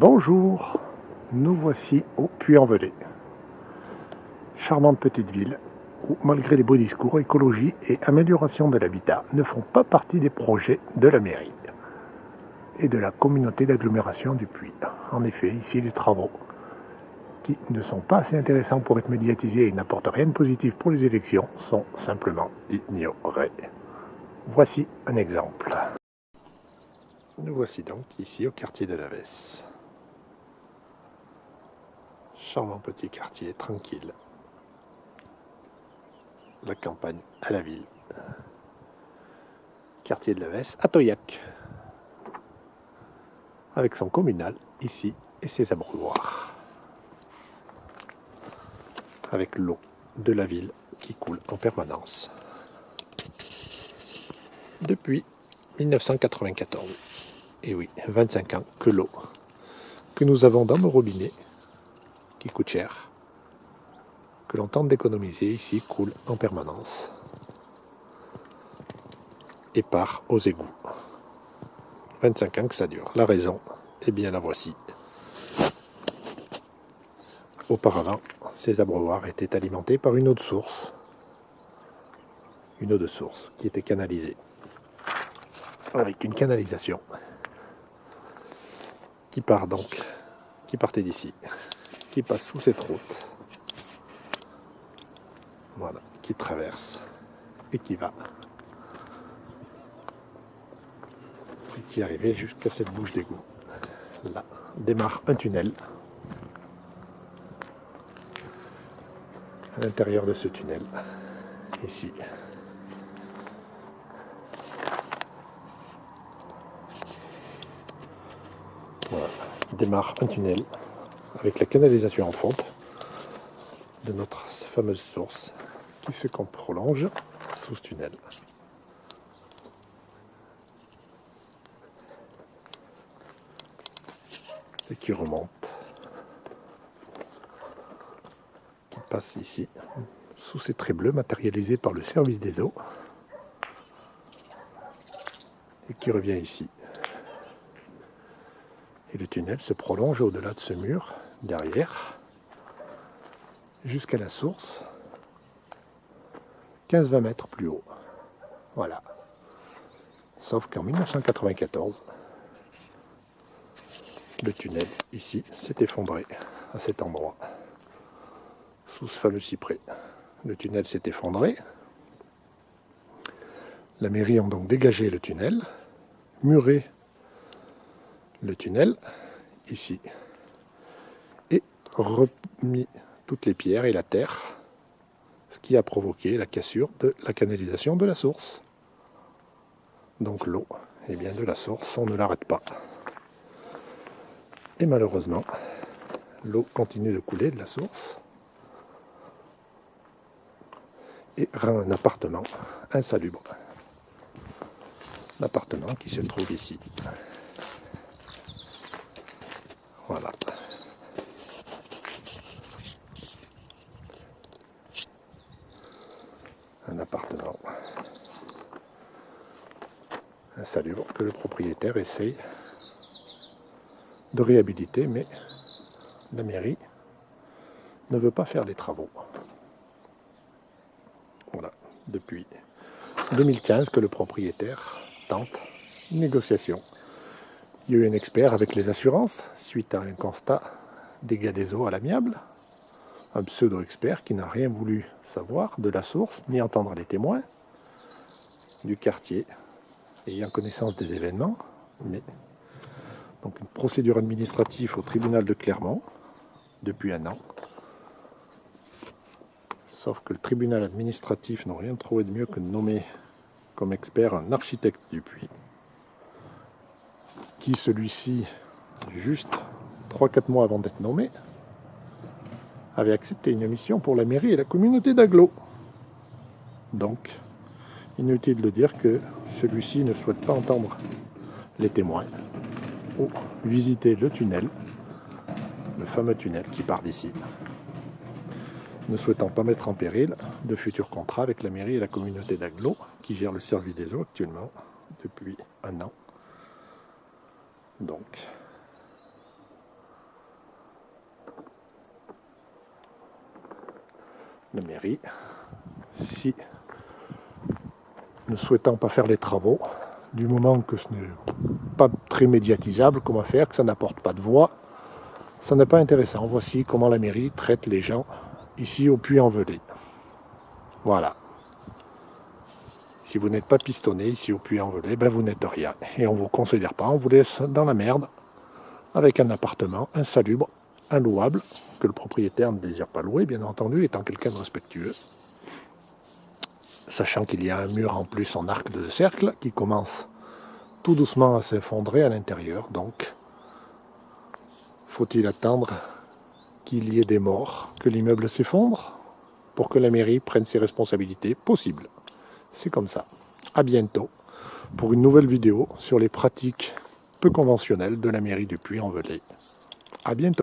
Bonjour, nous voici au Puy-en-Velay. Charmante petite ville où, malgré les beaux discours, écologie et amélioration de l'habitat ne font pas partie des projets de la mairie et de la communauté d'agglomération du Puy. En effet, ici, les travaux qui ne sont pas assez intéressants pour être médiatisés et n'apportent rien de positif pour les élections sont simplement ignorés. Voici un exemple. Nous voici donc ici au quartier de la Vesse. Charmant petit quartier, tranquille. La campagne à la ville. Quartier de la Vesse à Toyac. Avec son communal ici et ses abreuvoirs. Avec l'eau de la ville qui coule en permanence. Depuis 1994. Et oui, 25 ans que l'eau que nous avons dans nos robinets, qui coûte cher, que l'on tente d'économiser ici, coule en permanence et part aux égouts. 25 ans que ça dure. La raison, eh bien la voici. Auparavant, ces abreuvoirs étaient alimentés par une eau de source. Une eau de source qui était canalisée. Avec une canalisation qui part donc, qui partait d'ici, qui passe sous cette route. Voilà, qui traverse et qui va. Et qui est arrivé jusqu'à cette bouche d'égout. Là démarre un tunnel. À l'intérieur de ce tunnel, ici, voilà, démarre un tunnel avec la canalisation en fonte de notre fameuse source qui se prolonge sous ce tunnel. Et qui remonte, qui passe ici, sous ces traits bleus matérialisés par le service des eaux, et qui revient ici. Et le tunnel se prolonge au-delà de ce mur, derrière, jusqu'à la source, 15-20 mètres plus haut. Voilà. Sauf qu'en 1994, le tunnel, ici, s'est effondré à cet endroit, sous ce fameux cyprès. Le tunnel s'est effondré. La mairie a donc dégagé le tunnel, muré le tunnel, ici, et remis toutes les pierres et la terre, ce qui a provoqué la cassure de la canalisation de la source. Donc l'eau, eh bien de la source, on ne l'arrête pas. Et malheureusement, l'eau continue de couler de la source et rend un appartement insalubre. L'appartement qui se trouve ici. Voilà. Un appartement insalubre que le propriétaire essaye de réhabiliter, mais la mairie ne veut pas faire les travaux. Voilà, depuis 2015 que le propriétaire tente une négociation. Il y a eu un expert avec les assurances suite à un constat dégâts des eaux à l'amiable, un pseudo-expert qui n'a rien voulu savoir de la source ni entendre les témoins du quartier ayant connaissance des événements, mais donc une procédure administrative au tribunal de Clermont depuis un an. Sauf que le tribunal administratif n'a rien trouvé de mieux que de nommer comme expert un architecte du Puy, qui celui-ci, juste 3-4 mois avant d'être nommé, avait accepté une mission pour la mairie et la communauté d'agglo. Donc, inutile de dire que celui-ci ne souhaite pas entendre les témoins ou visiter le tunnel, le fameux tunnel qui part d'ici, ne souhaitant pas mettre en péril de futurs contrats avec la mairie et la communauté d'agglo qui gère le service des eaux actuellement depuis un an. Donc, la mairie, si ne souhaitant pas faire les travaux, du moment que ce n'est pas très médiatisable comme affaire, que ça n'apporte pas de voix, ça n'est pas intéressant. Voici comment la mairie traite les gens ici au Puy-en-Velay. Voilà. Si vous n'êtes pas pistonné ici au Puy-en-Velay, ben vous n'êtes rien. Et on ne vous considère pas, on vous laisse dans la merde, avec un appartement insalubre, inlouable, que le propriétaire ne désire pas louer, bien entendu, étant quelqu'un de respectueux. Sachant qu'il y a un mur en plus en arc de cercle qui commence tout doucement à s'effondrer à l'intérieur. Donc, faut-il attendre qu'il y ait des morts, que l'immeuble s'effondre, pour que la mairie prenne ses responsabilités? Possible. C'est comme ça. À bientôt pour une nouvelle vidéo sur les pratiques peu conventionnelles de la mairie du Puy-en-Velay. À bientôt.